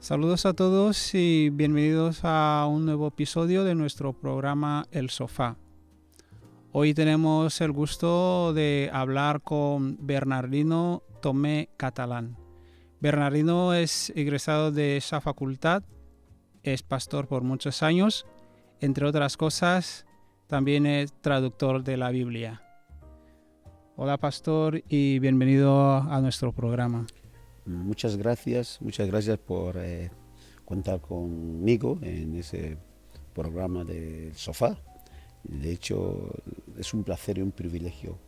Saludos a todos y bienvenidos a un nuevo episodio de nuestro programa El Sofá. Hoy tenemos el gusto de hablar con Bernardino Tomé Catalán. Bernardino es egresado de esa facultad, es pastor por muchos años, entre otras cosas, también es traductor de la Biblia. Hola pastor y bienvenido a nuestro programa. Muchas gracias por contar conmigo en ese programa del sofá. De hecho, es un placer y un privilegio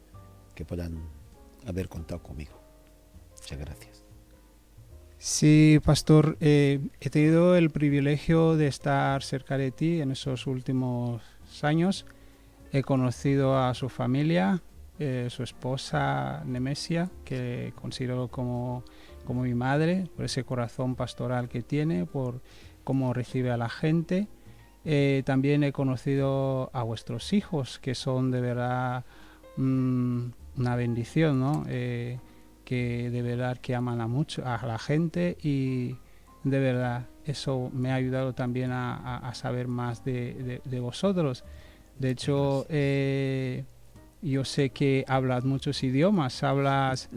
que puedan haber contado conmigo. Muchas gracias. Sí, pastor, he tenido el privilegio de estar cerca de ti en esos últimos años. He conocido a su familia, su esposa Nemesia, que considero como mi madre, por ese corazón pastoral que tiene, por cómo recibe a la gente. También he conocido a vuestros hijos, que son de verdad una bendición, ¿no? Que de verdad que aman a la gente y de verdad eso me ha ayudado también a saber más de vosotros. De hecho, yo sé que hablas muchos idiomas, hablas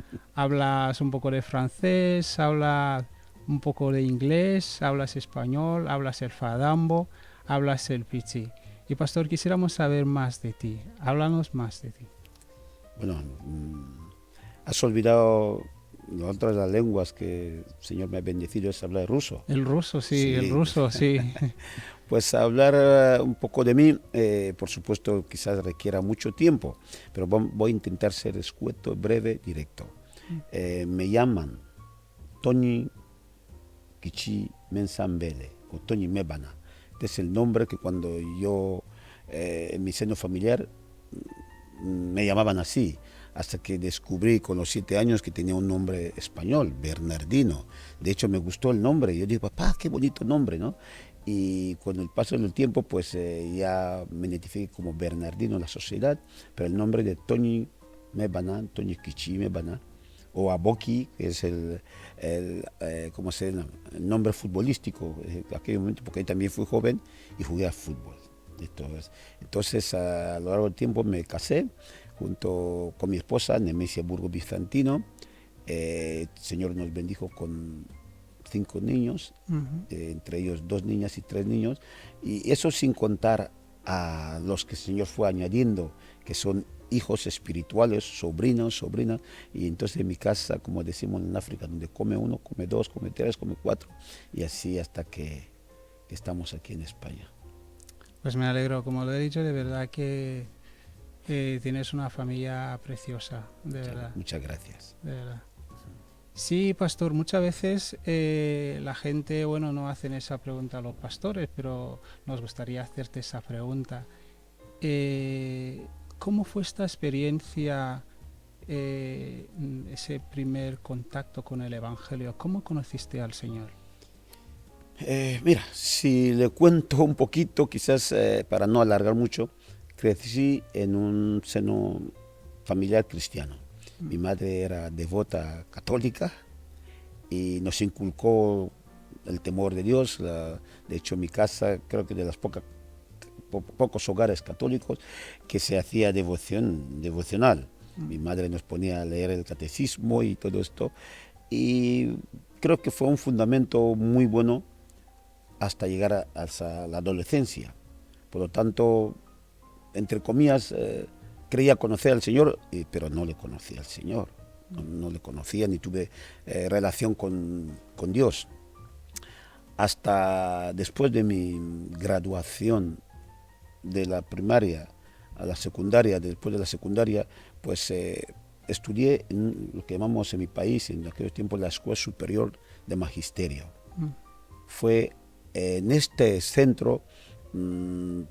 un poco de francés, hablas un poco de inglés, hablas español, hablas el fadambo, hablas el pichi. Y pastor, quisiéramos saber más de ti. Háblanos más de ti. Bueno, has olvidado la otra de las lenguas que el Señor me ha bendecido, es hablar ruso. El ruso, sí, el Sí. ruso, sí. Pues hablar un poco de mí, por supuesto, quizás requiera mucho tiempo, pero voy a intentar ser escueto, breve, directo. Me llaman Tony Kichi Mensambele o Tony Mebana. Este es el nombre que cuando yo, en mi seno familiar, me llamaban así, hasta que descubrí con los 7 años que tenía un nombre español, Bernardino. De hecho, me gustó el nombre. Yo digo, papá, qué bonito nombre, ¿no? Y con el paso del tiempo, pues ya me identifiqué como Bernardino en la sociedad, pero el nombre de Tony Mebana, Tony Kichi Mebana, o Aboki, que es ¿cómo se llama? El nombre futbolístico en aquel momento, porque ahí también fui joven y jugué a fútbol. Entonces, a lo largo del tiempo me casé junto con mi esposa, Nemesia Burgo Bizantino. El Señor nos bendijo con 5 niños, entre ellos 2 niñas y 3 niños, y eso sin contar a los que el Señor fue añadiendo, que son hijos espirituales, sobrinos, sobrinas, y entonces en mi casa, como decimos en África, donde come 1, come 2, come 3, come 4, y así hasta que estamos aquí en España. Pues me alegro, como lo he dicho, de verdad que tienes una familia preciosa, de verdad. Muchas gracias. De verdad. Sí, pastor, muchas veces la gente, bueno, no hacen esa pregunta a los pastores, pero nos gustaría hacerte esa pregunta. ¿Cómo fue esta experiencia, ese primer contacto con el Evangelio? ¿Cómo conociste al Señor? Mira, si le cuento un poquito, quizás para no alargar mucho, crecí en un seno familiar cristiano. Mi madre era devota católica y nos inculcó el temor de Dios. De hecho, en mi casa creo que de los pocos hogares católicos que se hacía devocional. Mi madre nos ponía a leer el catecismo y todo esto. Y creo que fue un fundamento muy bueno hasta llegar a la adolescencia. Por lo tanto, entre comillas, creía conocer al Señor, pero no le conocía al Señor. No le conocía ni tuve relación con Dios. Hasta después de mi graduación de la primaria a la secundaria, después de la secundaria, pues estudié en lo que llamamos en mi país, en aquellos tiempos, la Escuela Superior de Magisterio. Fue en este centro,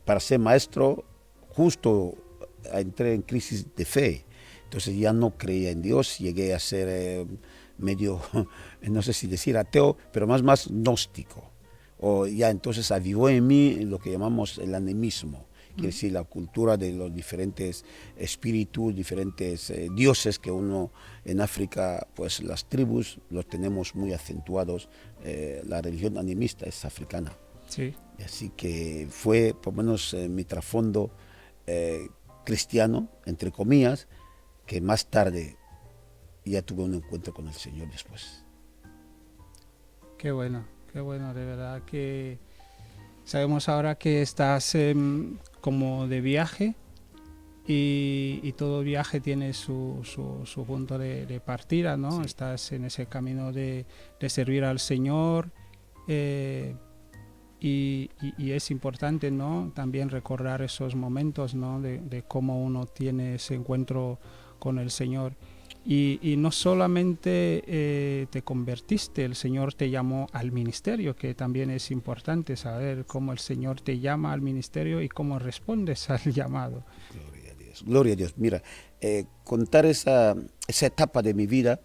para ser maestro, justo entré en crisis de fe. Entonces ya no creía en Dios, llegué a ser medio, no sé si decir ateo, pero más gnóstico. O ya entonces avivó en mí lo que llamamos el animismo, quiere decir la cultura de los diferentes espíritus, diferentes dioses que uno en África, pues las tribus los tenemos muy acentuados la religión animista es africana. Sí. Así que fue, por lo menos, mi trasfondo cristiano, entre comillas, que más tarde ya tuve un encuentro con el Señor después. Qué bueno, de verdad que sabemos ahora que estás como de viaje y todo viaje tiene su punto de partida, ¿no? Sí. Estás en ese camino de servir al Señor y es importante, ¿no? También recordar esos momentos, ¿no? De cómo uno tiene ese encuentro con el Señor. Y no solamente te convertiste, el Señor te llamó al ministerio, que también es importante saber cómo el Señor te llama al ministerio y cómo respondes al llamado. Gloria a Dios. Gloria a Dios. Mira, contar esa etapa de mi vida,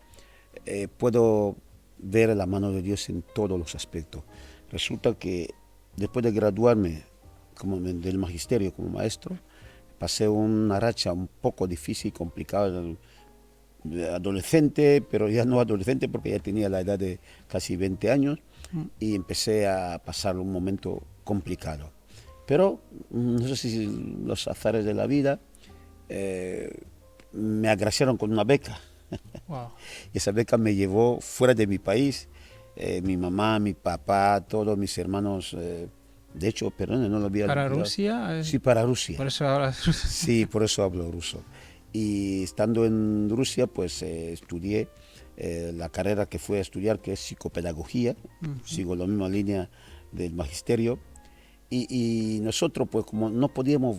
puedo ver la mano de Dios en todos los aspectos. Resulta que después de graduarme del magisterio como maestro, pasé una racha un poco difícil y complicada, adolescente, pero ya no adolescente porque ya tenía la edad de casi 20 años y empecé a pasar un momento complicado. Pero no sé si los azares de la vida me agraciaron con una beca. Wow. Y esa beca me llevó fuera de mi país. Mi mamá, mi papá, todos mis hermanos, de hecho, perdón, no lo había ¿Para olvidado. Rusia? Sí, para Rusia. Por eso ahora... Sí, por eso hablo ruso. Y estando en Rusia, pues estudié la carrera que fui a estudiar, que es psicopedagogía. Sigo la misma línea del magisterio. Y nosotros, pues como no podíamos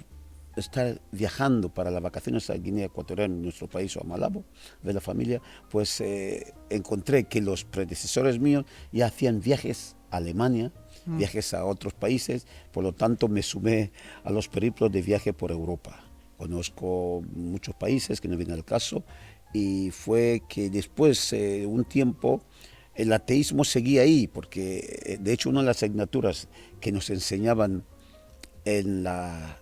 estar viajando para las vacaciones a Guinea Ecuatorial, en nuestro país, o a Malabo, de la familia, pues encontré que los predecesores míos ya hacían viajes a Alemania, viajes a otros países, por lo tanto me sumé a los periplos de viaje por Europa. Conozco muchos países, que no viene al caso, y fue que después, un tiempo, el ateísmo seguía ahí, porque de hecho una de las asignaturas que nos enseñaban en la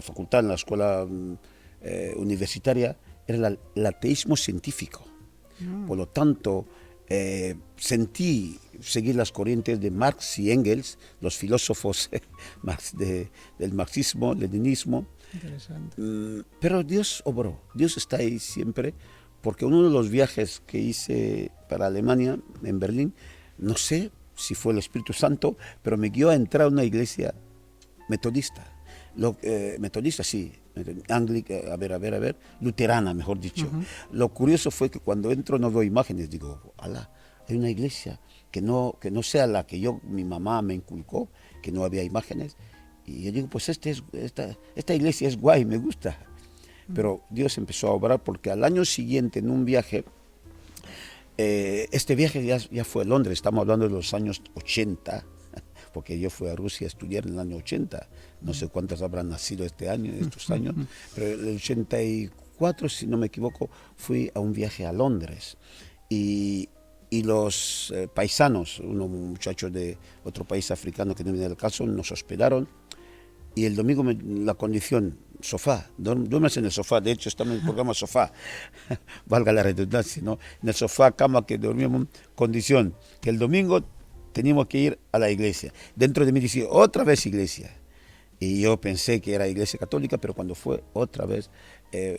facultad, en la escuela universitaria, era el ateísmo científico. Por lo tanto, sentí seguir las corrientes de Marx y Engels, los filósofos del marxismo, leninismo. Interesante. Pero Dios obró, Dios está ahí siempre, porque uno de los viajes que hice para Alemania, en Berlín, no sé si fue el Espíritu Santo, pero me guió a entrar a una iglesia metodista. Metodista, sí, luterana, mejor dicho. Lo curioso fue que cuando entro no veo imágenes, digo, alá, hay una iglesia que no sea la que mi mamá me inculcó, que no había imágenes. Y yo digo, pues esta iglesia es guay, me gusta. Pero Dios empezó a obrar, porque al año siguiente, en un viaje, este viaje ya fue a Londres, estamos hablando de los años 80, porque yo fui a Rusia a estudiar en el año 80, no sé cuántas habrán nacido estos años, pero en el 84, si no me equivoco, fui a un viaje a Londres. Y los paisanos, unos muchachos de otro país africano que no viene al caso, nos hospedaron. Y el domingo la condición, sofá, duermes en el sofá, de hecho estamos en el programa sofá, valga la redundancia, ¿no? En el sofá, cama que dormíamos, condición, que el domingo teníamos que ir a la iglesia. Dentro de mí decía, otra vez iglesia. Y yo pensé que era iglesia católica, pero cuando fue otra vez,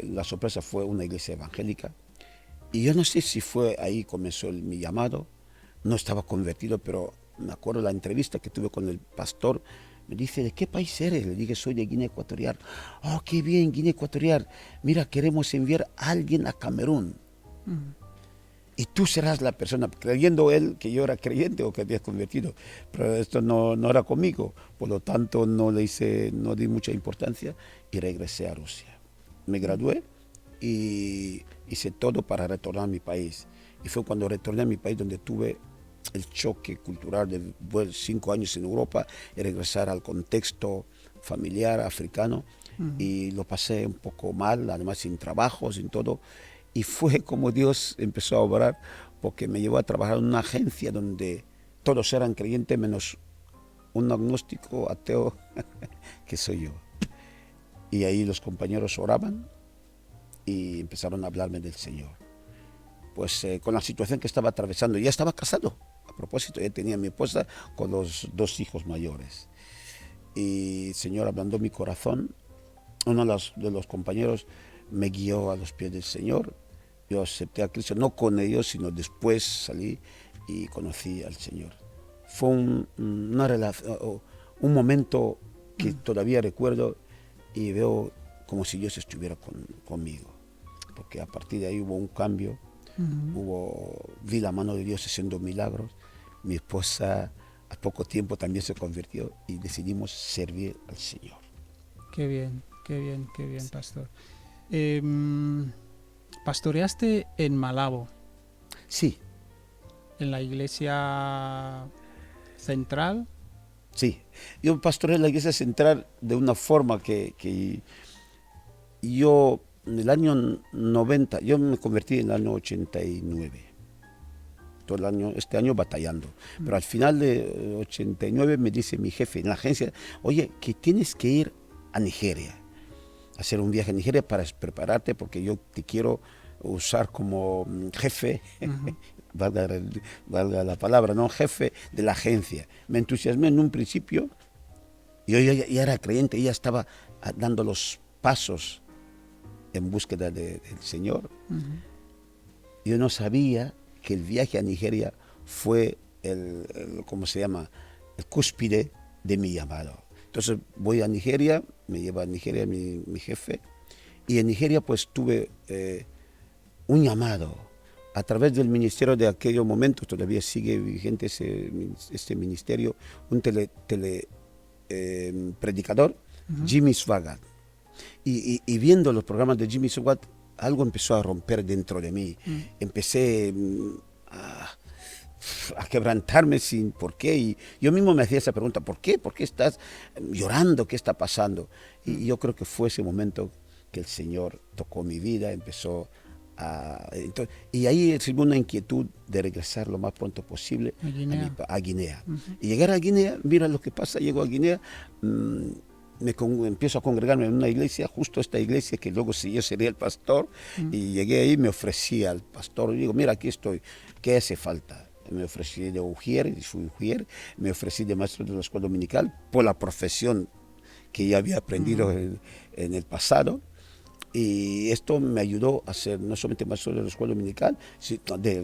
la sorpresa fue una iglesia evangélica. Y yo no sé si fue ahí comenzó mi llamado, no estaba convertido, pero me acuerdo la entrevista que tuve con el pastor. Me dice, ¿de qué país eres? Le dije, soy de Guinea Ecuatorial. Oh, qué bien, Guinea Ecuatorial. Mira, queremos enviar a alguien a Camerún. Y tú serás la persona, creyendo él que yo era creyente o que había convertido. Pero esto no era conmigo. Por lo tanto, no di mucha importancia y regresé a Rusia. Me gradué y hice todo para retornar a mi país. Y fue cuando retorné a mi país donde tuve el choque cultural de 5 años en Europa y regresar al contexto familiar africano. Y lo pasé un poco mal, además sin trabajo, sin todo. Y fue como Dios empezó a obrar, porque me llevó a trabajar en una agencia donde todos eran creyentes menos un agnóstico ateo que soy yo. Y ahí los compañeros oraban y empezaron a hablarme del Señor. Pues con la situación que estaba atravesando, ya estaba casado, A propósito, ya tenía a mi esposa con los 2 hijos mayores. Y el Señor ablandó mi corazón. Uno de los compañeros me guió a los pies del Señor. Yo acepté a Cristo, no con ellos, sino después salí y conocí al Señor. Fue un momento que todavía recuerdo y veo como si Dios estuviera conmigo. Porque a partir de ahí hubo un cambio, vi la mano de Dios haciendo milagros. Mi esposa a poco tiempo también se convirtió y decidimos servir al Señor. Qué bien, qué bien, qué bien, pastor. Pastoreaste en Malabo. Sí. En la iglesia central. Sí, yo pastoreé la iglesia central de una forma que yo en el año 90, yo me convertí en el año 89, todo el año, este año batallando, pero al final de 89 me dice mi jefe en la agencia, oye, que tienes que ir a Nigeria, hacer un viaje a Nigeria para prepararte porque yo te quiero usar como jefe, valga la palabra, ¿no? Jefe de la agencia. Me entusiasmé en un principio, yo ya era creyente, ya estaba dando los pasos en búsqueda del Señor. Yo no sabía que el viaje a Nigeria fue ¿cómo se llama? El cúspide de mi llamado. Entonces voy a Nigeria, me lleva a Nigeria mi jefe, y en Nigeria pues tuve un llamado a través del ministerio de aquellos momentos, todavía sigue vigente este ministerio, un predicador, Jimmy Swaggart. Y viendo los programas de Jimmy Swaggart, algo empezó a romper dentro de mí. Empecé a quebrantarme sin por qué. Y yo mismo me hacía esa pregunta, ¿por qué? ¿Por qué estás llorando? ¿Qué está pasando? Y yo creo que fue ese momento que el Señor tocó mi vida, empezó y ahí recibí una inquietud de regresar lo más pronto posible a Guinea. Y llegar a Guinea, mira lo que pasa, llego a Guinea, empiezo a congregarme en una iglesia, justo esta iglesia que luego yo sería el pastor, y llegué ahí, me ofrecí al pastor, y digo, mira, aquí estoy, ¿qué hace falta? Me ofrecí de ujier, y fui ujier, me ofrecí de maestro de la escuela dominical, por la profesión que ya había aprendido en el pasado. Y esto me ayudó a ser no solamente maestro de la escuela dominical,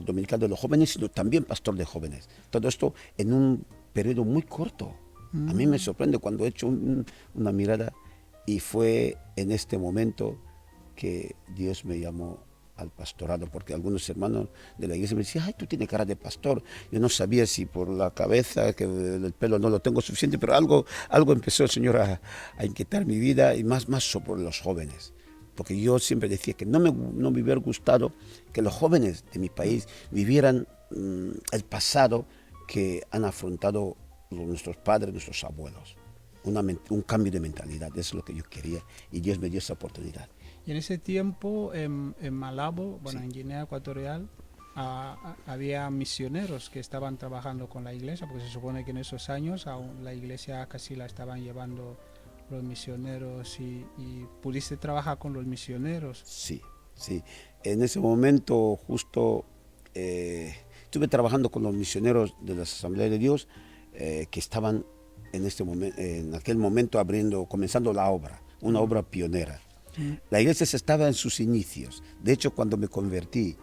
dominical de los jóvenes, sino también pastor de jóvenes. Todo esto en un periodo muy corto. A mí me sorprende cuando he hecho una mirada, y fue en este momento que Dios me llamó al pastorado, porque algunos hermanos de la iglesia me decían, ay, tú tienes cara de pastor. Yo no sabía si por la cabeza, que el pelo no lo tengo suficiente, pero algo empezó el Señor a inquietar mi vida, y más sobre los jóvenes. Porque yo siempre decía que no me hubiera gustado que los jóvenes de mi país vivieran el pasado que han afrontado nuestros padres, nuestros abuelos. Un cambio de mentalidad, eso es lo que yo quería, y Dios me dio esa oportunidad. Y en ese tiempo, en Malabo, bueno, en Guinea Ecuatorial, había misioneros que estaban trabajando con la iglesia, porque se supone que en esos años aún la iglesia casi la estaban llevando los misioneros, y pudiste trabajar con los misioneros. Sí. En ese momento justo estuve trabajando con los misioneros de las Asambleas de Dios que estaban en aquel momento comenzando la obra, una obra pionera. La iglesia estaba en sus inicios. De hecho, cuando me convertí,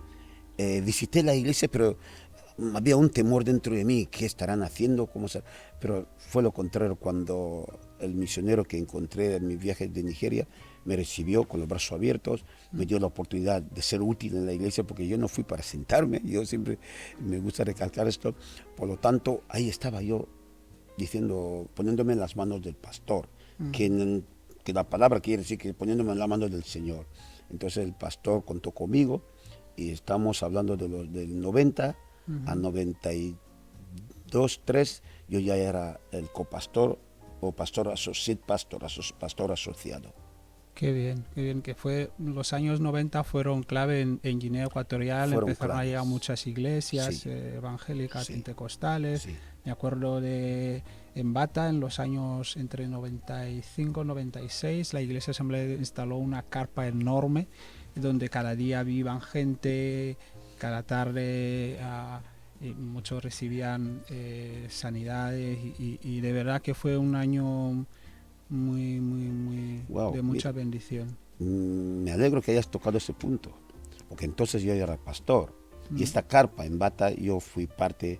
visité la iglesia, pero había un temor dentro de mí, ¿qué estarán haciendo? Pero fue lo contrario, cuando el misionero que encontré en mi viaje de Nigeria me recibió con los brazos abiertos, me dio la oportunidad de ser útil en la iglesia, porque yo no fui para sentarme, yo siempre me gusta recalcar esto. Por lo tanto, ahí estaba yo poniéndome en las manos del pastor, que la palabra quiere decir que poniéndome en las manos del Señor. Entonces el pastor contó conmigo, y estamos hablando del 90 a 92, 3, yo ya era el copastor o pastor asociado. Qué bien, que los años 90 fueron clave en Guinea Ecuatorial, empezaron a llegar muchas iglesias evangélicas, pentecostales. Sí. Me acuerdo en Bata, en los años entre 95 y 96, la Iglesia Asamblea instaló una carpa enorme donde cada día vivan gente, cada tarde y muchos recibían sanidades y de verdad que fue un año muy Wow, de mucha bendición. me alegro que hayas tocado ese punto, porque entonces yo era pastor y Mm. esta carpa en Bata, yo fui parte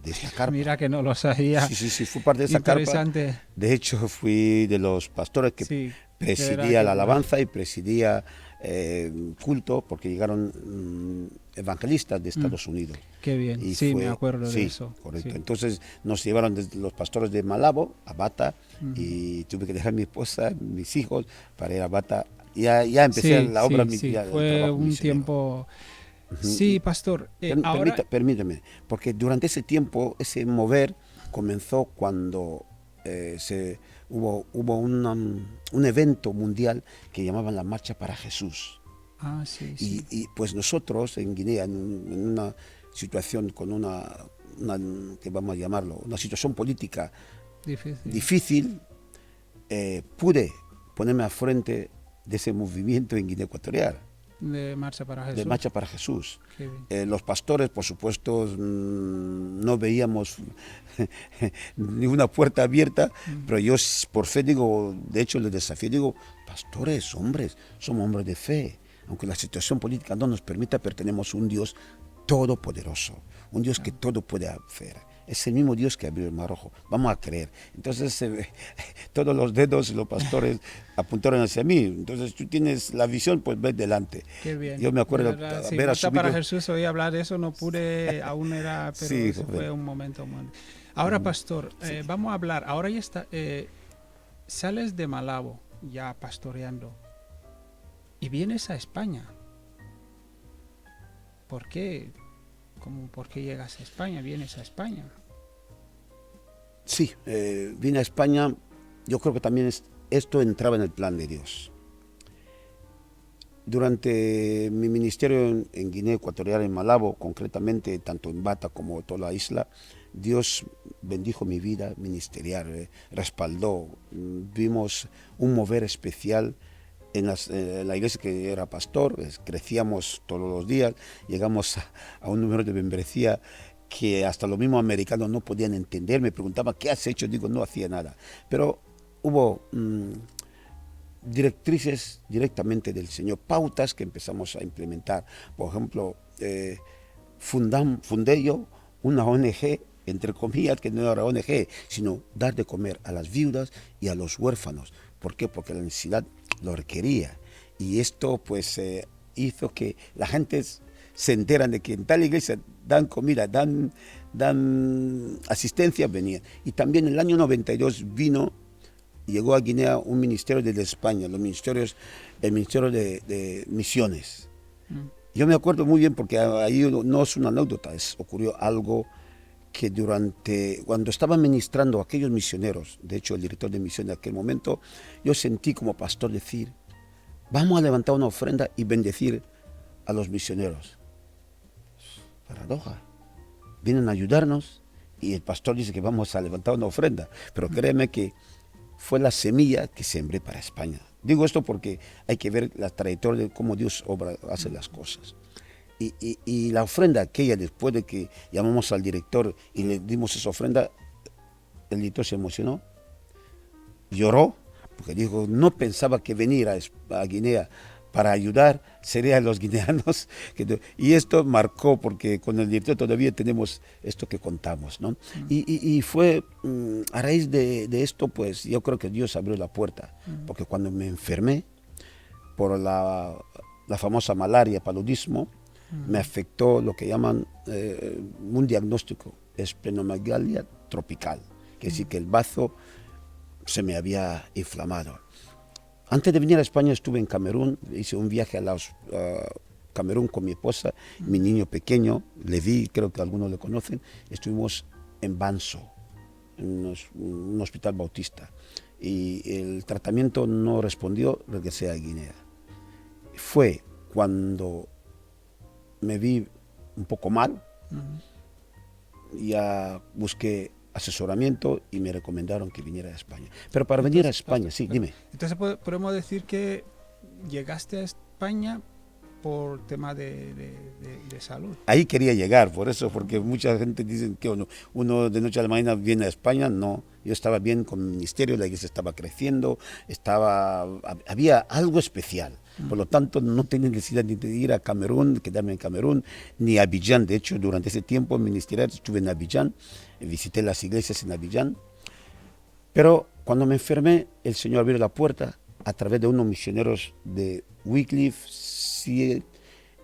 de esta carpa. Mira que no lo sabía. Sí, fui parte de esa carpa. Interesante. De hecho, fui de los pastores que Sí, de verdad presidía que la bueno. alabanza y presidía culto, porque llegaron evangelistas de Estados Unidos. Qué bien. Y Sí, fue, me acuerdo sí, de eso. correcto. Sí. Entonces nos llevaron desde los pastores de Malabo a Bata Ujú. y tuve que dejar a mi esposa, mis hijos, para ir a Bata. Ya empecé la obra, Sí, ya, el fue trabajo un misionero. tiempo. Ujú. Sí, pastor. Ahora, Permíteme, porque durante ese tiempo, ese mover comenzó cuando hubo un evento mundial que llamaban la Marcha para Jesús. sí, sí. Y pues nosotros en Guinea, en una situación con que vamos a llamarlo, una situación política difícil, pude ponerme al frente de ese movimiento en Guinea Ecuatorial. De Marcha para Jesús. De Marcha para Jesús. Qué bien. Los pastores, por supuesto, no veíamos ninguna puerta abierta, pero yo por fe digo, de hecho les desafío, digo, pastores, hombres, somos hombres de fe, aunque la situación política no nos permita, pero tenemos un Dios todopoderoso, un Dios que todo puede hacer. Es el mismo Dios que abrió el Mar Rojo. Vamos a creer. Entonces, todos los dedos de los pastores apuntaron hacia mí. Entonces, tú tienes la visión, pues ves delante. Qué bien. Yo me acuerdo de verdad, sí, haber Marcha asumido... para Jesús, oí hablar de eso, no pude, aún era, pero Sí, eso fue un momento bueno. Ahora, pastor, vamos a hablar. Ahora ya está, sales de Malabo, ya pastoreando, y vienes a España. ¿Por qué? ¿Por qué llegas a España? ¿Vienes a España? Sí, vine a España. Yo creo que también esto entraba en el plan de Dios. Durante mi ministerio en Guinea Ecuatorial, en Malabo, concretamente, tanto en Bata como en toda la isla, Dios bendijo mi vida ministerial, respaldó. Vimos un mover especial en la iglesia que era pastor, crecíamos todos los días, llegamos a un número de membresía que hasta los mismos americanos no podían entender, me preguntaban, ¿qué has hecho? Digo, no hacía nada. Pero hubo directrices directamente del Señor, pautas que empezamos a implementar. Por ejemplo, fundé yo una ONG, entre comillas, que no era ONG, sino dar de comer a las viudas y a los huérfanos. ¿Por qué? Porque la necesidad lo requería. Y esto pues hizo que la gente se enteran de que en tal iglesia dan comida, dan asistencia, venían. Y también en el año 92 llegó a Guinea un ministerio desde España, el ministerio de misiones. Yo me acuerdo muy bien porque ahí no es una anécdota, ocurrió algo que cuando estaba ministrando a aquellos misioneros, de hecho el director de misión de aquel momento, yo sentí como pastor decir, vamos a levantar una ofrenda y bendecir a los misioneros. Paradoja. Vienen a ayudarnos y el pastor dice que vamos a levantar una ofrenda, pero créeme que fue la semilla que sembré para España. Digo esto porque hay que ver la trayectoria de cómo Dios hace las cosas. Y la ofrenda aquella, después de que llamamos al director y le dimos esa ofrenda, el director se emocionó, lloró, porque dijo, no pensaba que venir a Guinea para ayudar sería a los guineanos. Y esto marcó, porque con el director todavía tenemos esto que contamos, ¿no? Y fue a raíz de esto, pues yo creo que Dios abrió la puerta, porque cuando me enfermé por la famosa malaria, paludismo, me afectó lo que llaman un diagnóstico, esplenomegalia tropical, que es decir que el bazo se me había inflamado. Antes de venir a España estuve en Camerún, hice un viaje a Camerún con mi esposa, mi niño pequeño, Levi, creo que algunos le conocen, estuvimos en Banso, en un hospital bautista, y el tratamiento no respondió, regresé a Guinea. Fue cuando me vi un poco mal, ya busqué asesoramiento y me recomendaron que viniera a España. Pero para venir a España, sí, dime. Entonces podemos decir que llegaste a España por tema de salud. Ahí quería llegar, por eso, porque mucha gente dice que uno de noche a la mañana viene a España. No, yo estaba bien con el ministerio, la iglesia estaba creciendo, había algo especial. Por lo tanto, no tenía necesidad ni de ir a Camerún, quedarme en Camerún, ni a Abiyán. De hecho, durante ese tiempo ministerial estuve en Abiyán, visité las iglesias en Abiyán. Pero cuando me enfermé, el Señor abrió la puerta a través de unos misioneros de Wycliffe, Siel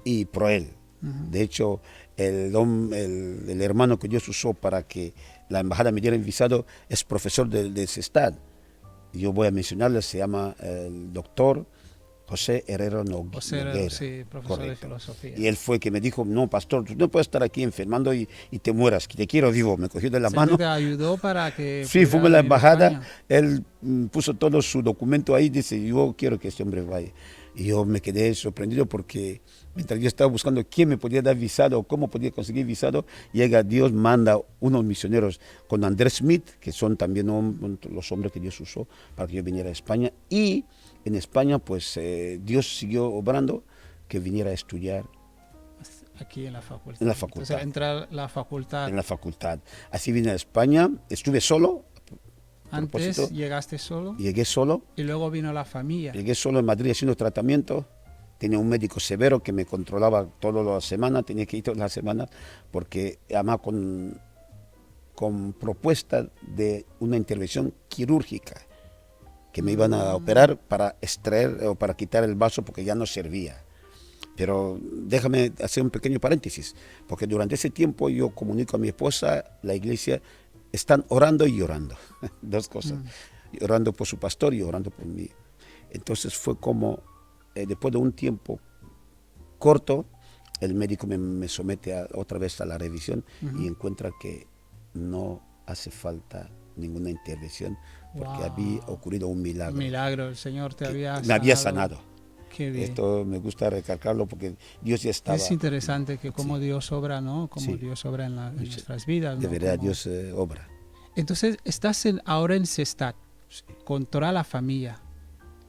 y Proel. De hecho, el hermano que Dios usó para que la embajada me diera el visado es profesor de CESTAD. Yo voy a mencionarle, se llama el doctor José Herrero Noguera. José Herrero, sí, profesor Correcto. de filosofía. Y él fue que me dijo, no, pastor, tú no puedes estar aquí enfermando y te mueras, que te quiero vivo. Me cogió de la mano. Te ayudó para que... Sí, fuimos a la embajada, él puso todo su documento ahí, dice, yo quiero que este hombre vaya. Y yo me quedé sorprendido porque mientras yo estaba buscando quién me podía dar visado, cómo podía conseguir visado, llega Dios, manda unos misioneros con Andrés Smith, que son también los hombres que Dios usó para que yo viniera a España. Y en España, pues Dios siguió obrando que viniera a estudiar. Aquí en la facultad. En la facultad. Entonces, entra la facultad. En la facultad. Así vine a España, estuve solo. Antes llegaste solo. Llegué solo. Y luego vino la familia. Llegué solo en Madrid haciendo tratamiento. Tenía un médico severo que me controlaba toda la semana. Tenía que ir toda la semana porque además con propuesta de una intervención quirúrgica que me iban a operar para extraer o para quitar el vaso porque ya no servía. Pero déjame hacer un pequeño paréntesis, porque durante ese tiempo yo comunico a mi esposa, la iglesia, están orando y llorando, dos cosas, orando por su pastor y orando por mí. Entonces fue como, después de un tiempo corto, el médico me somete otra vez a la revisión y encuentra que no hace falta ninguna intervención, porque había ocurrido un milagro. Un milagro, el Señor te había sanado. Me había sanado. Qué bien. Esto me gusta recalcarlo porque Dios ya estaba. Es interesante que cómo Dios obra, ¿no? Cómo Dios obra en nuestras vidas, ¿no? De verdad, Como... Dios obra. Entonces, estás ahora en CESTAD, con toda la familia.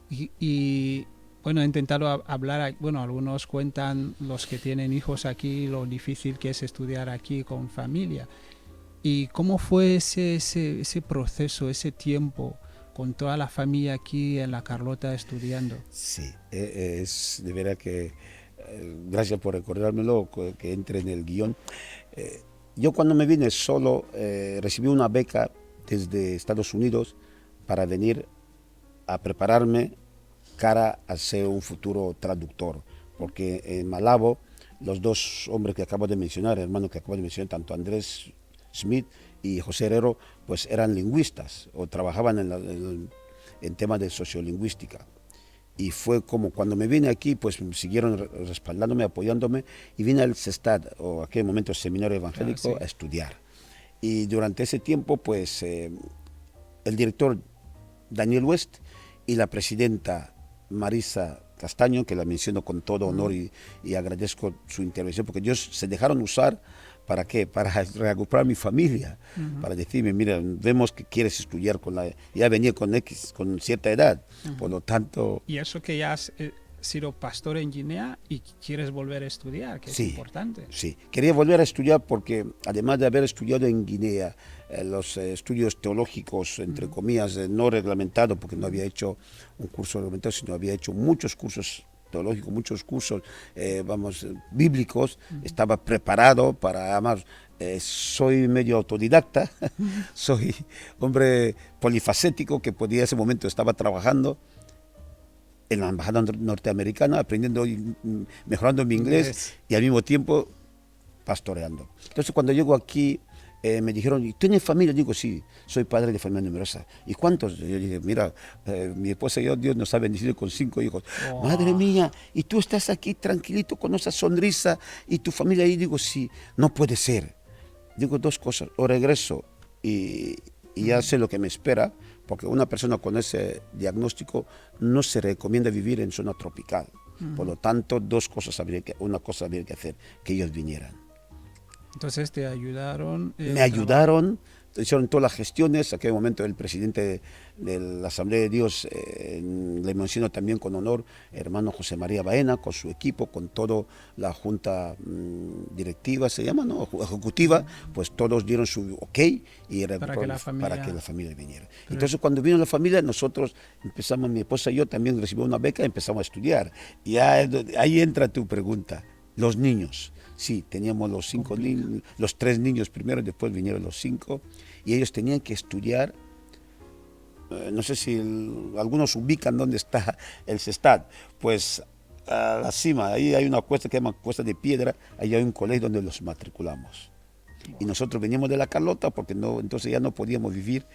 Y bueno, he intentado hablar, bueno, algunos cuentan, los que tienen hijos aquí, lo difícil que es estudiar aquí con familia. ¿Y cómo fue ese proceso, ese tiempo con toda la familia aquí en la Carlota estudiando? Sí, es de verdad que, gracias por recordármelo, que entre en el guión. Yo cuando me vine solo, recibí una beca desde Estados Unidos para venir a prepararme cara a ser un futuro traductor, porque en Malabo, los dos hombres que acabo de mencionar, hermanos que acabo de mencionar, tanto Andrés Smith y José Herrero, pues eran lingüistas o trabajaban en temas de sociolingüística. Y fue como cuando me vine aquí, pues siguieron respaldándome, apoyándome, y vine al CESTAD, o aquel momento Seminario Evangélico, a estudiar. Y durante ese tiempo, pues el director Daniel West y la presidenta Marisa Castaño, que la menciono con todo honor y agradezco su intervención, porque ellos se dejaron usar. ¿Para qué? Para reagrupar mi familia, para decirme, mira, vemos que quieres estudiar ya venía con cierta edad, por lo tanto... Y eso que ya has sido pastor en Guinea y quieres volver a estudiar, que es importante. Sí, quería volver a estudiar porque además de haber estudiado en Guinea, los estudios teológicos, entre comillas, no reglamentados, porque no había hecho un curso reglamentado, sino había hecho muchos cursos teológicos, muchos cursos, bíblicos, estaba preparado para, además, soy medio autodidacta, soy hombre polifacético que podía, en ese momento estaba trabajando en la embajada norteamericana, aprendiendo y mejorando mi inglés y al mismo tiempo pastoreando. Entonces cuando llego aquí, me dijeron, ¿y tienes familia? Digo, sí, soy padre de familia numerosa. ¿Y cuántos? Yo dije, mira, mi esposa y yo, Dios nos ha bendecido con 5 hijos. Oh. Madre mía, y tú estás aquí tranquilito con esa sonrisa y tu familia ahí. Digo, sí, no puede ser. Digo dos cosas, o regreso y ya sé lo que me espera, porque una persona con ese diagnóstico no se recomienda vivir en zona tropical. Por lo tanto, una cosa habría que hacer, que ellos vinieran. Entonces te ayudaron. Me ayudaron, hicieron todas las gestiones. En aquel momento el presidente de la Asamblea de Dios, le menciono también con honor, hermano José María Baena, con su equipo, con toda la junta directiva, se llama, ¿no? Ejecutiva, pues todos dieron su ok y era para que la familia viniera. Entonces cuando vino la familia, nosotros empezamos, mi esposa y yo también recibimos una beca y empezamos a estudiar. Y ahí entra tu pregunta, los niños. Sí, teníamos los 5 niños, los 3 niños primero, después vinieron los 5, y ellos tenían que estudiar. No sé si algunos ubican dónde está el CESTAD, pues a la cima, ahí hay una cuesta que se llama Cuesta de Piedra, ahí hay un colegio donde los matriculamos. Y nosotros veníamos de la Carlota porque entonces ya no podíamos vivir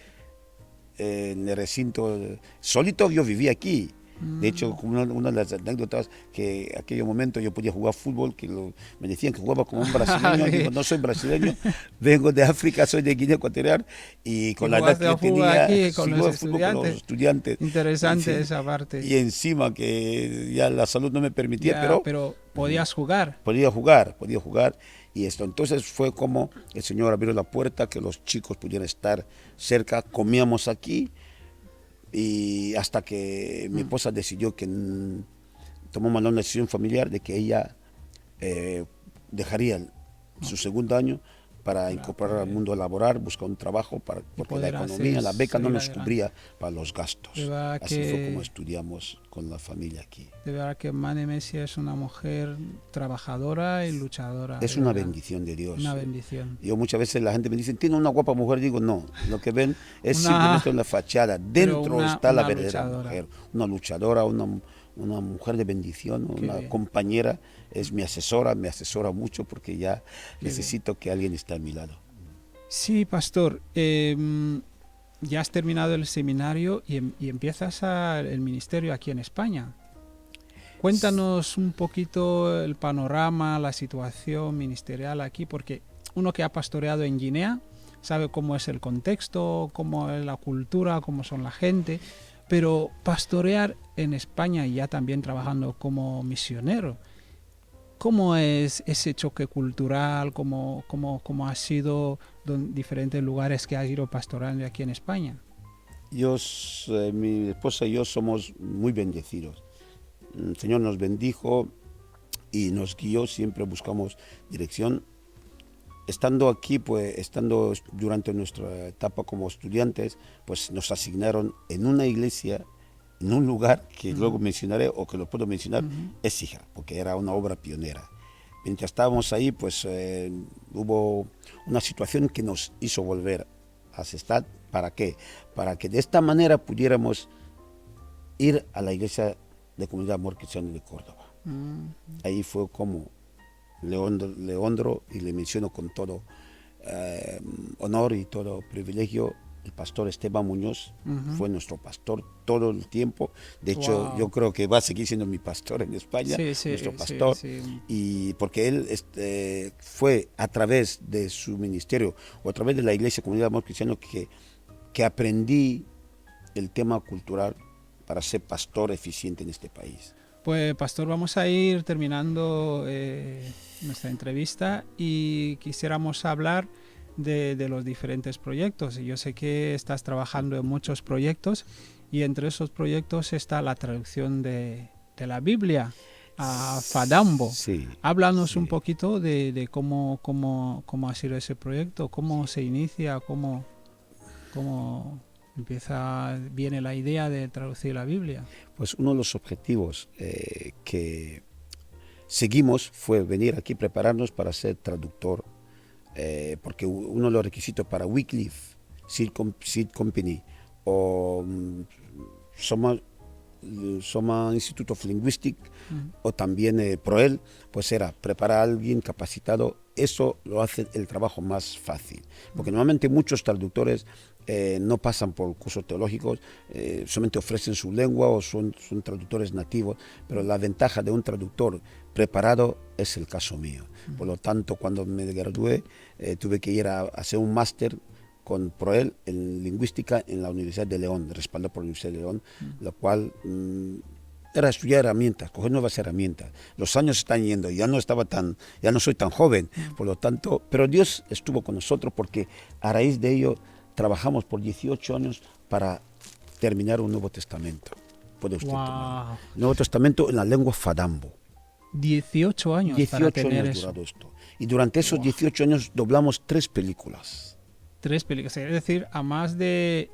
en el recinto. Solito yo vivía aquí. De hecho, una de las anécdotas, que en aquel momento yo podía jugar fútbol, que me decían que jugaba como un brasileño. Digo, no soy brasileño, vengo de África, soy de Guinea Ecuatorial, y con la edad que yo tenía, aquí con los estudiantes. Interesante esa parte. Y encima que ya la salud no me permitía, pero podías jugar. Podía jugar. Y esto, entonces fue como el Señor abrió la puerta, que los chicos pudieran estar cerca, comíamos aquí. Y hasta que mi esposa decidió que tomamos una decisión familiar de que ella dejaría su segundo año para incorporar al mundo laboral, buscar un trabajo, porque la economía, la beca no nos cubría para los gastos. Así fue como estudiamos con la familia aquí. De verdad que Mane Messi es una mujer trabajadora y luchadora. Es una bendición de Dios. Una bendición. Yo muchas veces la gente me dice, ¿tiene una guapa mujer? Digo, no, lo que ven es simplemente una fachada. Dentro está la verdadera mujer. Una luchadora, una mujer de bendición, una compañera. Es mi asesora, me asesora mucho porque ya necesito que alguien esté a mi lado. Sí, pastor. Ya has terminado el seminario y empiezas el ministerio aquí en España. Cuéntanos un poquito el panorama, la situación ministerial aquí, porque uno que ha pastoreado en Guinea sabe cómo es el contexto, cómo es la cultura, cómo son la gente, pero pastorear en España y ya también trabajando como misionero, ¿cómo es ese choque cultural? ¿Cómo ha sido diferentes lugares que has ido pastoreando aquí en España? Mi esposa y yo somos muy bendecidos. El Señor nos bendijo y nos guió, siempre buscamos dirección. Estando aquí, estando durante nuestra etapa como estudiantes, pues nos asignaron en una iglesia, en un lugar que luego mencionaré o que lo puedo mencionar, Écija, porque era una obra pionera. Mientras estábamos ahí, pues hubo una situación que nos hizo volver a CESTAD. ¿Para qué? Para que de esta manera pudiéramos ir a la iglesia de Comunidad Amor Cristiano de Córdoba. Ahí fue como le honro y le menciono con todo honor y todo privilegio. El pastor Esteban Muñoz fue nuestro pastor todo el tiempo. De hecho, yo creo que va a seguir siendo mi pastor en España, nuestro pastor. Y porque él fue a través de su ministerio o a través de la iglesia Comunidad Amor Cristiano que aprendí el tema cultural para ser pastor eficiente en este país. Pues pastor, vamos a ir terminando nuestra entrevista y quisiéramos hablar de los diferentes proyectos. Yo sé que estás trabajando en muchos proyectos y entre esos proyectos está la traducción de la Biblia a Fadambo. Háblanos un poquito de cómo ha sido ese proyecto, cómo se inicia, cómo viene la idea de traducir la Biblia. Pues uno de los objetivos que seguimos fue venir aquí, prepararnos para ser traductor, porque uno de los requisitos para Wycliffe Seed Company o Soma Institute of Linguistics o también ProEL, pues era preparar a alguien capacitado. Eso lo hace el trabajo más fácil, porque normalmente muchos traductores no pasan por cursos teológicos, solamente ofrecen su lengua o son traductores nativos, pero la ventaja de un traductor preparado es el caso mío. Por lo tanto, cuando me gradué, tuve que ir a hacer un máster con ProEL en lingüística en la Universidad de León, respaldado por la Universidad de León, lo cual era estudiar herramientas, coger nuevas herramientas. Los años están yendo, ya no soy tan joven, por lo tanto, pero Dios estuvo con nosotros porque a raíz de ello trabajamos por 18 años para terminar un Nuevo Testamento. Puede usted tomar. Nuevo Testamento en la lengua fadambo. 18 años 18 para tener años eso. durado esto. Y durante esos 18 años doblamos 3 películas. 3 películas. Es decir, a más de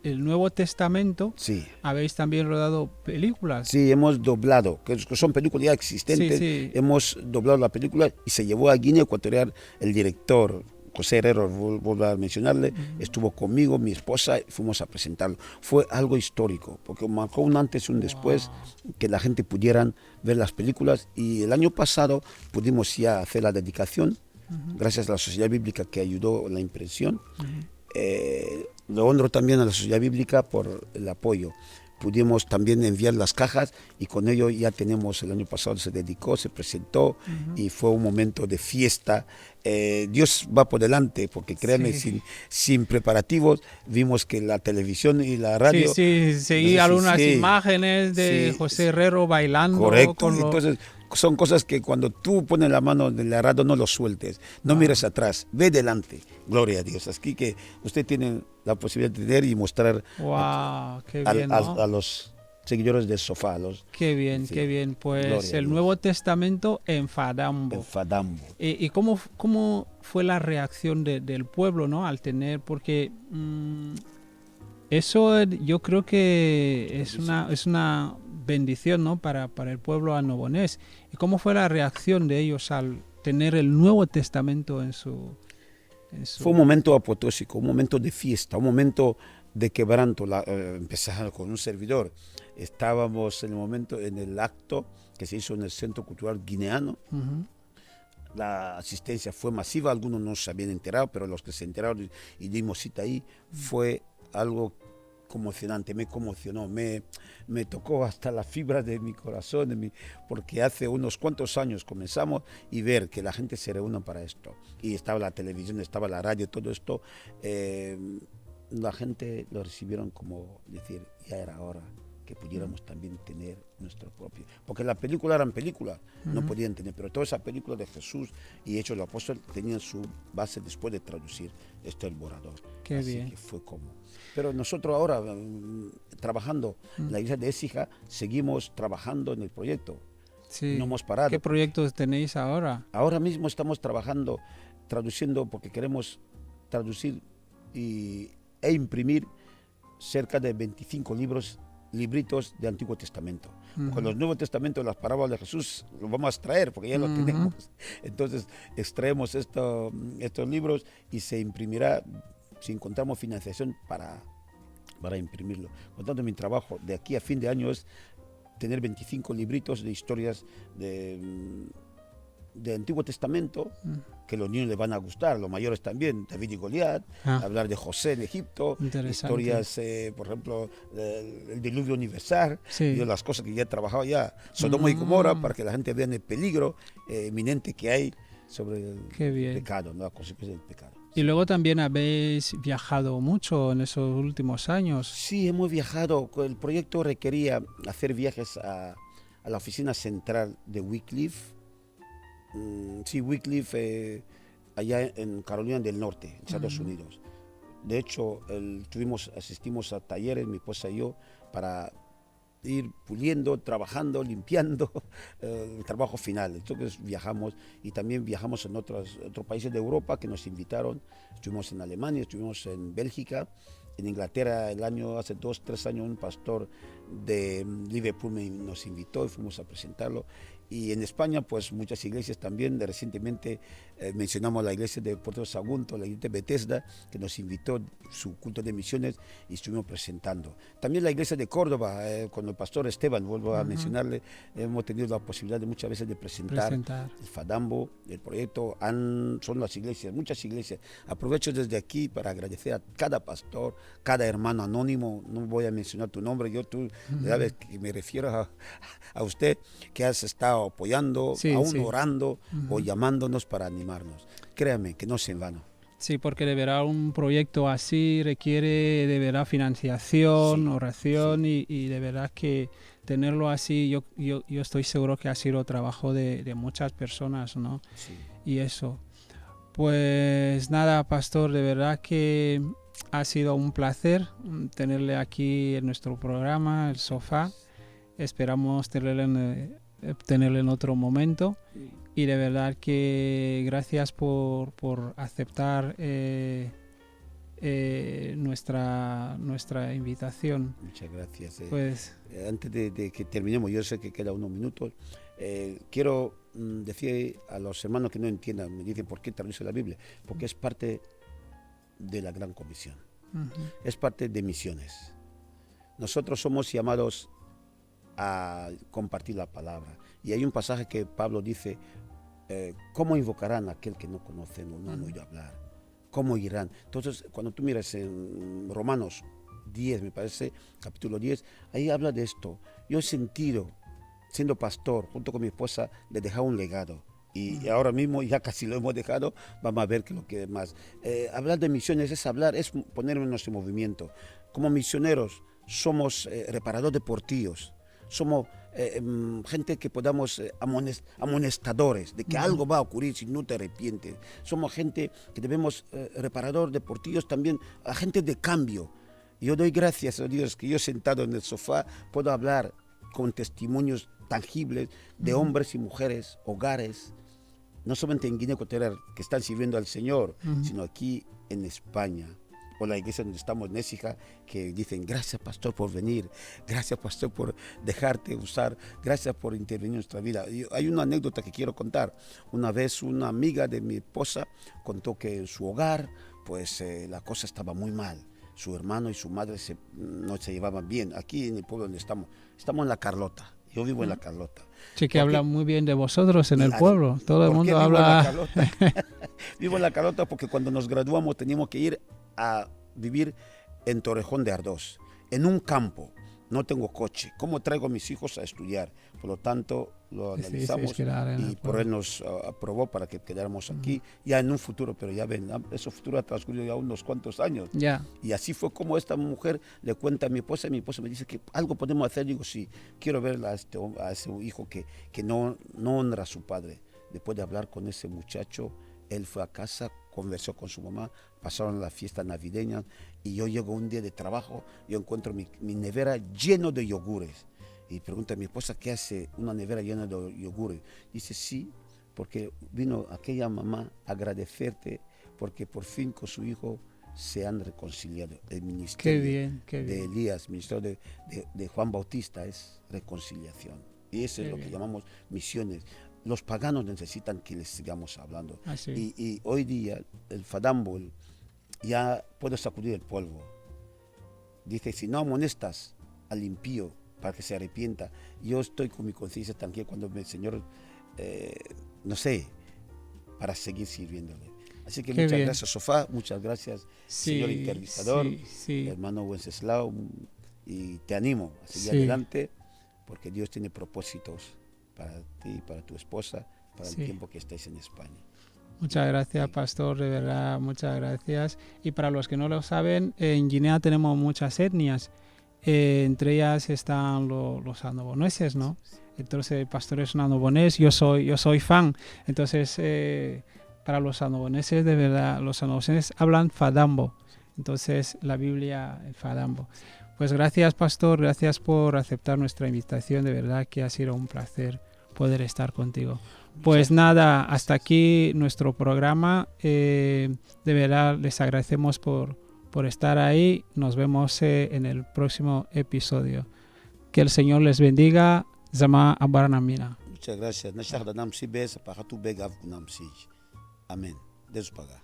el Nuevo Testamento, Sí. habéis también rodado películas. Sí, hemos doblado, que son películas ya existentes, Sí. hemos doblado la película y se llevó a Guinea Ecuatorial el director, José Herrero, vuelvo a mencionarle, estuvo conmigo, mi esposa, y fuimos a presentarlo. Fue algo histórico, porque marcó un antes y un después, que la gente pudieran ver las películas, y el año pasado pudimos ya hacer la dedicación, gracias a la Sociedad Bíblica que ayudó en la impresión. Lo honro también a la Sociedad Bíblica por el apoyo. Pudimos también enviar las cajas y con ello ya tenemos, el año pasado se dedicó, se presentó y fue un momento de fiesta. Dios va por delante, porque créanme, sin preparativos, vimos que la televisión y la radio... Seguí algunas imágenes de José Herrero bailando. Correcto, entonces son cosas que cuando tú pones la mano en la radio no lo sueltes, no mires atrás, ve delante, gloria a Dios. Así que usted tiene la posibilidad de tener y mostrar a los seguidores del sofá. Qué bien, qué bien. Pues el Nuevo Testamento en fadambo. En fadambo. ¿Y cómo fue la reacción del pueblo, ¿no? Al tener, porque eso yo creo que es una bendición, ¿no? para el pueblo annobonés. ¿Y cómo fue la reacción de ellos al tener el Nuevo Testamento en su... Fue un momento apoteósico, un momento de fiesta, un momento de quebranto. Empezando con un servidor. Estábamos en el acto que se hizo en el Centro Cultural Guineano. La asistencia fue masiva, algunos no se habían enterado, pero los que se enteraron y dimos cita ahí, fue algo conmocionante, me conmocionó, me tocó hasta la fibra de mi corazón, porque hace unos cuantos años comenzamos y ver que la gente se reúne para esto. Y estaba la televisión, estaba la radio, todo esto, la gente lo recibieron como decir, ya era hora que pudiéramos también tener nuestro propio. Porque las películas eran películas, no podían tener, pero toda esa película de Jesús y Hechos de los Apóstoles tenían su base después de traducir El Borrador. Qué Así bien. que fue como. Pero nosotros ahora, trabajando en la iglesia de Écija, seguimos trabajando en el proyecto. Sí. No hemos parado. ¿Qué proyectos tenéis ahora? Ahora mismo estamos trabajando, traduciendo, porque queremos traducir e imprimir cerca de 25 libritos de Antiguo Testamento. Con los Nuevos Testamentos, las parábolas de Jesús, los vamos a extraer porque ya lo tenemos. Entonces extraemos estos libros y se imprimirá si encontramos financiación para imprimirlo. Por tanto, mi trabajo de aquí a fin de año es tener 25 libritos de historias de Antiguo Testamento, que los niños les van a gustar, los mayores también, David y Goliat, hablar de José en Egipto, historias, por ejemplo, el diluvio universal, y las cosas que ya he trabajado ya, Sodoma y Gomorra, para que la gente vea el peligro inminente que hay sobre el pecado, ¿no? La consecuencia del pecado. Y luego también habéis viajado mucho en esos últimos años. Sí, hemos viajado. El proyecto requería hacer viajes a la oficina central de Wycliffe. Sí, Wycliffe, allá en Carolina del Norte, en Estados Unidos. De hecho, asistimos a talleres, mi esposa y yo, para ir puliendo, trabajando, limpiando el trabajo final. Entonces viajamos y también viajamos en otros países de Europa que nos invitaron. Estuvimos en Alemania, estuvimos en Bélgica, en Inglaterra hace 2-3 años un pastor de Liverpool nos invitó y fuimos a presentarlo. Y en España, pues muchas iglesias también. Recientemente mencionamos la iglesia de Puerto Sagunto, la iglesia de Bethesda, que nos invitó su culto de misiones y estuvimos presentando. También la iglesia de Córdoba, con el pastor Esteban, vuelvo a mencionarle, hemos tenido la posibilidad de muchas veces de presentar el Fadambo, el proyecto. Son las iglesias, muchas iglesias. Aprovecho desde aquí para agradecer a cada pastor, cada hermano anónimo. No voy a mencionar tu nombre, tú sabes que me refiero a usted, que has estado apoyando, orando o llamándonos para animarnos. Créame que no es en vano. Sí, porque de verdad un proyecto así requiere de verdad financiación, Sí, oración sí, y de verdad que tenerlo así, yo estoy seguro que ha sido trabajo de muchas personas, ¿no? sí. Y eso. Pues nada, pastor, de verdad que ha sido un placer tenerle aquí en nuestro programa, El Sofá. Gracias. Esperamos tenerle en otro momento. Y de verdad que gracias por aceptar nuestra invitación. Muchas gracias. Pues Antes de que terminemos, yo sé que queda unos minutos, quiero decir a los hermanos que no entiendan, me dicen por qué traduce la Biblia, porque es parte de la Gran Comisión, ujú, es parte de misiones. Nosotros somos llamados a compartir la palabra. Y hay un pasaje que Pablo dice, ¿cómo invocarán a aquel que no conocen o no han oído hablar? ¿Cómo irán? Entonces, cuando tú miras en Romanos 10, me parece, capítulo 10, ahí habla de esto. Yo he sentido, siendo pastor, junto con mi esposa, de dejar un legado. Y ahora mismo ya casi lo hemos dejado, vamos a ver qué es lo que más. Hablar de misiones es hablar, es ponernos en movimiento. Como misioneros somos reparadores de portillos, somos gente que podamos amonestadores de que algo va a ocurrir si no te arrepientes. Somos gente que debemos reparador de portillos también, agentes de cambio. Yo doy gracias a Dios que yo sentado en el sofá puedo hablar con testimonios tangibles de hombres y mujeres, hogares, no solamente en Guinea Ecuatorial, que están sirviendo al Señor, sino aquí en España, o la iglesia donde estamos, Nécija, que dicen, gracias pastor por venir, gracias pastor por dejarte usar, gracias por intervenir en nuestra vida. Hay una anécdota que quiero contar. Una vez una amiga de mi esposa contó que en su hogar, pues la cosa estaba muy mal. Su hermano y su madre no se llevaban bien. Aquí en el pueblo donde estamos en La Carlota. Yo vivo en La Carlota. sí que Porque, hablan muy bien de vosotros en y el pueblo. Todo el ¿por qué mundo vivo en La habla. Carlota? Vivo en La Carlota porque cuando nos graduamos teníamos que ir a vivir en Torrejón de Ardós, en un campo. No tengo coche. ¿Cómo traigo a mis hijos a estudiar? Por lo tanto, lo Sí, sí, analizamos es quedar en el y por pueblo. él nos aprobó para que quedáramos aquí ya en un futuro. Pero ya ven, ese futuro ha transcurrido ya unos cuantos años. Ya, Y así fue como esta mujer le cuenta a mi esposa, y mi esposa me dice que algo podemos hacer. Digo, sí, quiero ver a ese hijo que no honra a su padre. Después de hablar con ese muchacho, él fue a casa, conversó con su mamá, pasaron la fiesta navideña y yo llego un día de trabajo, yo encuentro mi nevera lleno de yogures. Y pregunta a mi esposa, ¿qué hace una nevera llena de yogures? Dice, sí, porque vino aquella mamá a agradecerte porque por fin con su hijo se han reconciliado. El qué ministerio bien, qué de bien, Elías, el ministerio de Juan Bautista es reconciliación. Y eso es qué lo que bien. llamamos misiones. Los paganos necesitan que les sigamos hablando. Así. Y hoy día el Fadambo ya puede sacudir el polvo. Dice, si no amonestas al impío para que se arrepienta, yo estoy con mi conciencia tranquila cuando el Señor, no sé, para seguir sirviéndole. Así que Qué muchas bien. gracias, Sofá, muchas gracias, señor Sí, entrevistador, sí, sí, hermano Wenceslao, y te animo a seguir sí, adelante porque Dios tiene propósitos para ti, para tu esposa, para el sí. tiempo que estáis en España. Muchas gracias, pastor, de verdad, muchas gracias. Y para los que no lo saben, en Guinea tenemos muchas etnias. Entre ellas están los andoboneses, ¿no? Entonces, el pastor es un andobonés, yo soy fan. Entonces, para los andoboneses, de verdad, los andoboneses hablan Fadambo. Entonces, la Biblia, el Fadambo. Pues gracias, pastor, gracias por aceptar nuestra invitación. De verdad que ha sido un placer poder estar contigo. Pues nada, hasta aquí nuestro programa. De verdad, les agradecemos por estar ahí. Nos vemos en el próximo episodio. Que el Señor les bendiga. Zama Abaranamina. Muchas gracias. Amén. Deus pagar.